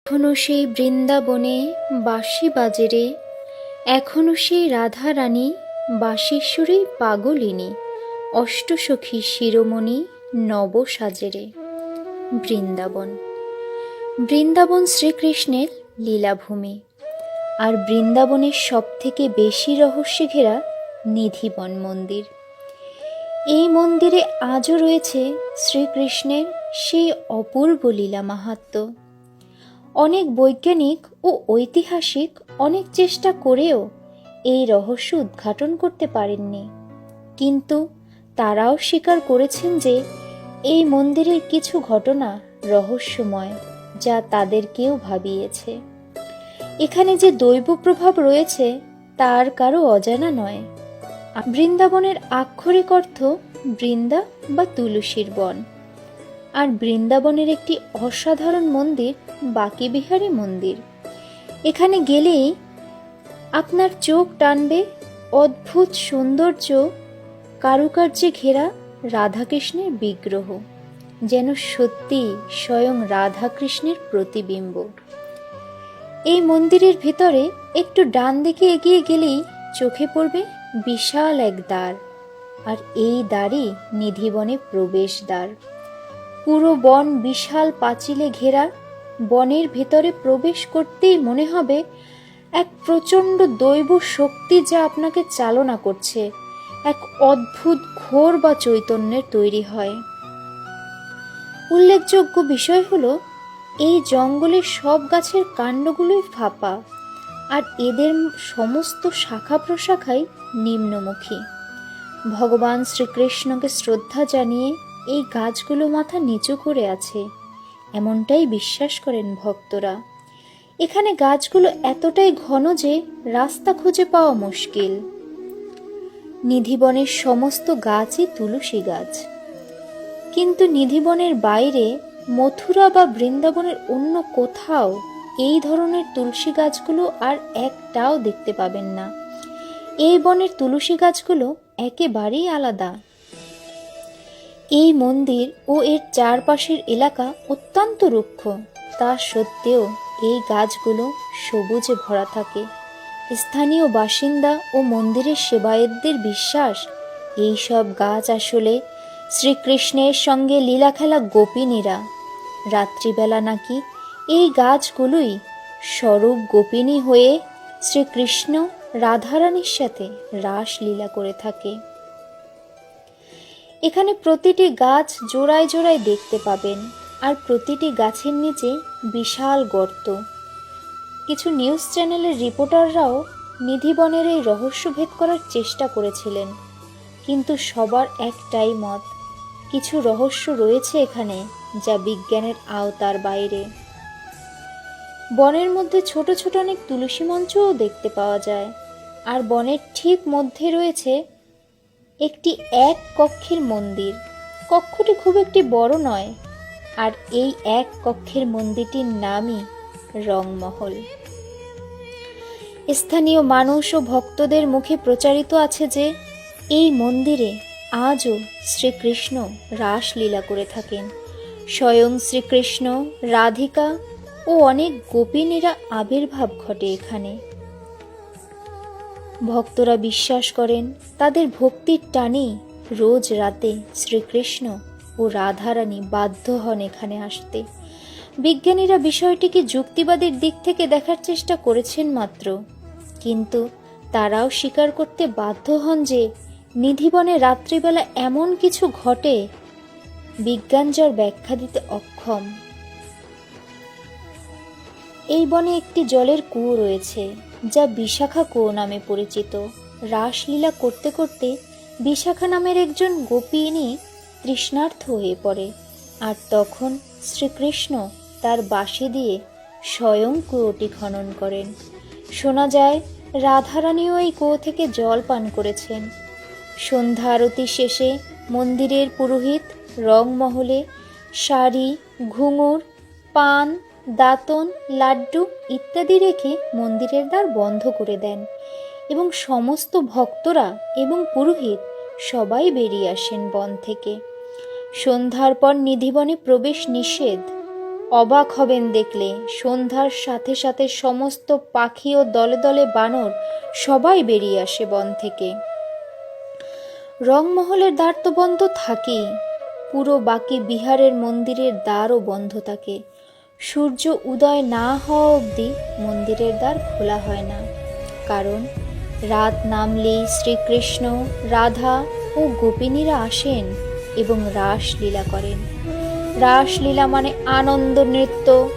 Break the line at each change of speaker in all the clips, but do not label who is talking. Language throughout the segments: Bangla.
এখনো সেই বৃন্দাবনে বাঁশি বাজে রে, এখনো সেই রাধারানী বাঁশিস্বরী পাগলিনী, অষ্টসখী শিরোমণি নব সাজে রে। বৃন্দাবন, বৃন্দাবন শ্রীকৃষ্ণের লীলাভূমি। আর বৃন্দাবনের সবথেকে বেশি রহস্যে ঘেরা নিধিবন মন্দির। এই মন্দিরে আজও রয়েছে শ্রীকৃষ্ণের সেই অপূর্ব লীলা মাহাত্ম্য। অনেক বৈজ্ঞানিক ও ঐতিহাসিক অনেক চেষ্টা করেও এই রহস্য উদ্ঘাটন করতে পারেননি, কিন্তু তারাও স্বীকার করেছেন যে এই মন্দিরের কিছু ঘটনা রহস্যময়, যা তাদেরকেও ভাবিয়েছে। এখানে যে দৈব প্রভাব রয়েছে তার কারো অজানা নয়। বৃন্দাবনের আক্ষরিক অর্থ বৃন্দা বা তুলসীর বন। আর বৃন্দাবনের একটি অসাধারণ মন্দির বাঁকে বিহারী মন্দির। এখানে গেলেই আপনার চোখ টানবে অদ্ভুত সৌন্দর্য, কারুকার্যে ঘেরা রাধাকৃষ্ণের বিগ্রহ, যেন সত্যি স্বয়ং রাধাকৃষ্ণের প্রতিবিম্ব। এই মন্দিরের ভিতরে একটু ডান দিকে এগিয়ে গেলেই চোখে পড়বে বিশাল এক দ্বার, আর এই দ্বারই নিধিবনে প্রবেশ দ্বার। পুরো বন বিশাল পাঁচিলে ঘেরা। বনের ভেতরে প্রবেশ করতেই মনে হবে এক প্রচণ্ড দৈব শক্তি যা আপনাকে চালনা করছে, এক অদ্ভুত ঘোর বা চৈতন্যের তৈরি হয়। উল্লেখযোগ্য বিষয় হলো এই জঙ্গলের সব গাছের কাণ্ডগুলোই ফাঁপা, আর এদের সমস্ত শাখা প্রশাখাই নিম্নমুখী। ভগবান শ্রীকৃষ্ণকে শ্রদ্ধা জানিয়ে এই গাছগুলো মাথা নিচু করে আছে, এমনটাই বিশ্বাস করেন ভক্তরা। এখানে গাছগুলো এতটাই ঘন যে রাস্তা খুঁজে পাওয়া মুশকিল। নিধিবনের সমস্ত গাছই তুলসী গাছ, কিন্তু নিধিবনের বাইরে মথুরা বা বৃন্দাবনের অন্য কোথাও এই ধরনের তুলসী গাছগুলো আর একটাও দেখতে পাবেন না। এই বনের তুলসী গাছগুলো একেবারেই আলাদা। এই মন্দির ও এর চারপাশের এলাকা অত্যন্ত রুক্ষ, তা সত্ত্বেও এই গাছগুলো সবুজে ভরা থাকে। স্থানীয় বাসিন্দা ও মন্দিরের সেবায়েতদের বিশ্বাস, এই সব গাছ আসলে শ্রীকৃষ্ণের সঙ্গে লীলা খেলা গোপিনীরা। রাত্রিবেলা নাকি এই গাছগুলোই স্বরূপ গোপিনী হয়ে শ্রীকৃষ্ণ রাধারানীর সাথে রাসলীলা করে থাকে। এখানে প্রতিটি গাছ জোড়ায় জোড়ায় দেখতে পাবেন, আর প্রতিটি গাছের নিচে বিশাল গর্ত। কিছু নিউজ চ্যানেলের রিপোর্টাররাও নিধিবনের এই রহস্য ভেদ করার চেষ্টা করেছিলেন, কিন্তু সবার একটাই মত, কিছু রহস্য রয়েছে এখানে যা বিজ্ঞানের আওতার বাইরে। বনের মধ্যে ছোট ছোট অনেক তুলসী মঞ্চও দেখতে পাওয়া যায়, আর বনের ঠিক মধ্যে রয়েছে একটি এক কক্ষের মন্দির। কক্ষটি খুব একটি বড় নয়, আর এই এক কক্ষের মন্দিরটির নামই রংমহল। স্থানীয় মানুষ ও ভক্তদের মুখে প্রচারিত আছে যে এই মন্দিরে আজও শ্রীকৃষ্ণ রাসলীলা করে থাকেন। স্বয়ং শ্রীকৃষ্ণ, রাধিকা ও অনেক গোপিনীরা আবির্ভাব ঘটে এখানে। ভক্তরা বিশ্বাস করেন তাদের ভক্তির টানেই রোজ রাতে শ্রীকৃষ্ণ ও রাধারানী বাধ্য হন এখানে আসতে। বিজ্ঞানীরা বিষয়টিকে যুক্তিবাদের দিক থেকে দেখার চেষ্টা করেছেন মাত্র, কিন্তু তারাও স্বীকার করতে বাধ্য হন যে নিধিবনে রাত্রিবেলা এমন কিছু ঘটে বিজ্ঞান যার ব্যাখ্যা দিতে অক্ষম। এই বনে একটি জলের কুয়ো রয়েছে যা বিশাখা কুয়ো নামে পরিচিত। রাসলীলা করতে করতে বিশাখা নামের একজন গোপিনী তৃষ্ণার্ত হয়ে পড়ে, আর তখন শ্রীকৃষ্ণ তার বাঁশি দিয়ে স্বয়ং কুয়োটি খনন করেন। শোনা যায় রাধারানীও এই কুয়ো থেকে জল পান করেছেন। সন্ধ্যা আরতি শেষে মন্দিরের পুরোহিত রংমহলে শাড়ি, ঘুঙুর, পান, দাঁতন, লাড্ডু ইত্যাদি রেখে মন্দিরের দ্বার বন্ধ করে দেন, এবং সমস্ত ভক্তরা এবং পুরোহিত সবাই বেরিয়ে আসেন বন থেকে। সন্ধ্যার পর নিধিবনে প্রবেশ নিষেধ। অবাক হবেন দেখলে সন্ধ্যার সাথে সাথে সমস্ত পাখি ও দলে দলে বানর সবাই বেরিয়ে আসে বন থেকে। রংমহলের দ্বার তো বন্ধ থাকেই, পুরো বাকি বিহারের মন্দিরের দ্বারও বন্ধ থাকে। সূর্য উদয় না হওয়া অবধি মন্দিরের দ্বার খোলা হয় না, কারণ রাত নামলেই শ্রীকৃষ্ণ, রাধা ও গোপিনীরা আসেন এবং রাসলীলা করেন। রাসলীলা মানে আনন্দ নৃত্য,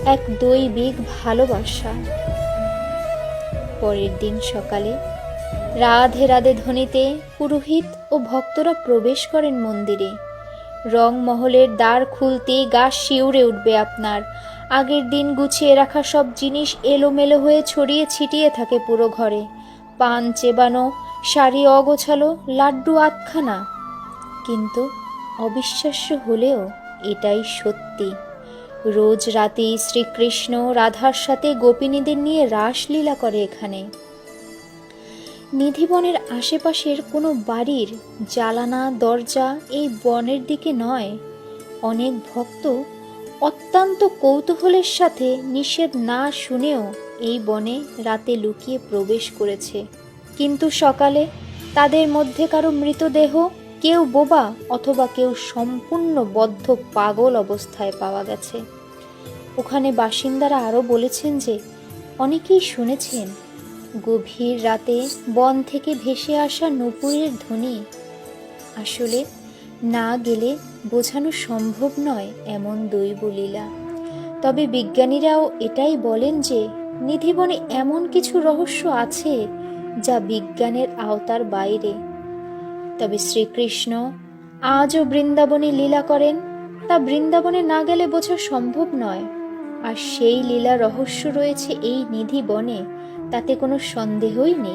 এক দৈবিক ভালোবাসা। পরের দিন সকালে রাধে রাধে ধ্বনিতে পুরোহিত ও ভক্তরা প্রবেশ করেন মন্দিরে। রংমহলের দ্বার খুলতেই গা শিউরে উঠবে আপনার। আগের দিন গুছিয়ে রাখা সব জিনিস এলোমেলো হয়ে ছড়িয়ে ছিটিয়ে থাকে পুরো ঘরে। পান চেবানো, শাড়ি অগোছালো, লাড্ডু আধখানা। কিন্তু অবিশ্বাস্য হলেও এটাই সত্যি, রোজ রাতেই শ্রীকৃষ্ণ রাধার সাথে গোপিনীদের নিয়ে রাসলীলা করে এখানে। নিধিবনের আশেপাশের কোনো বাড়ির জালানা দরজা এই বনের দিকে নয়। অনেক ভক্ত অত্যন্ত কৌতূহলের সাথে নিষেধ না শুনেও এই বনে রাতে লুকিয়ে প্রবেশ করেছে। কিন্তু সকালে তাদের মধ্যে কারো মৃতদেহ, কেউ বোবা অথবা কেউ সম্পূর্ণ বদ্ধ পাগল অবস্থায় পাওয়া গেছে। ওখানে বাসিন্দারা আরও বলেছেন যে অনেকেই শুনেছেন গভীর রাতে বন থেকে ভেসে আসা নূপুরের ধ্বনি। আসলে না গেলে বোঝানো সম্ভব নয় এমন দৈবলীলা। তবে বিজ্ঞানীরাও এটাই বলেন যে নিধিবনে এমন কিছু রহস্য আছে যা বিজ্ঞানের আওতার বাইরে। তবে শ্রীকৃষ্ণ আজও বৃন্দাবনে লীলা করেন, তা বৃন্দাবনে না গেলে বোঝা সম্ভব নয়। আর সেই লীলা রহস্য রয়েছে এই নিধিবনে, তাতে কোনো সন্দেহই নেই।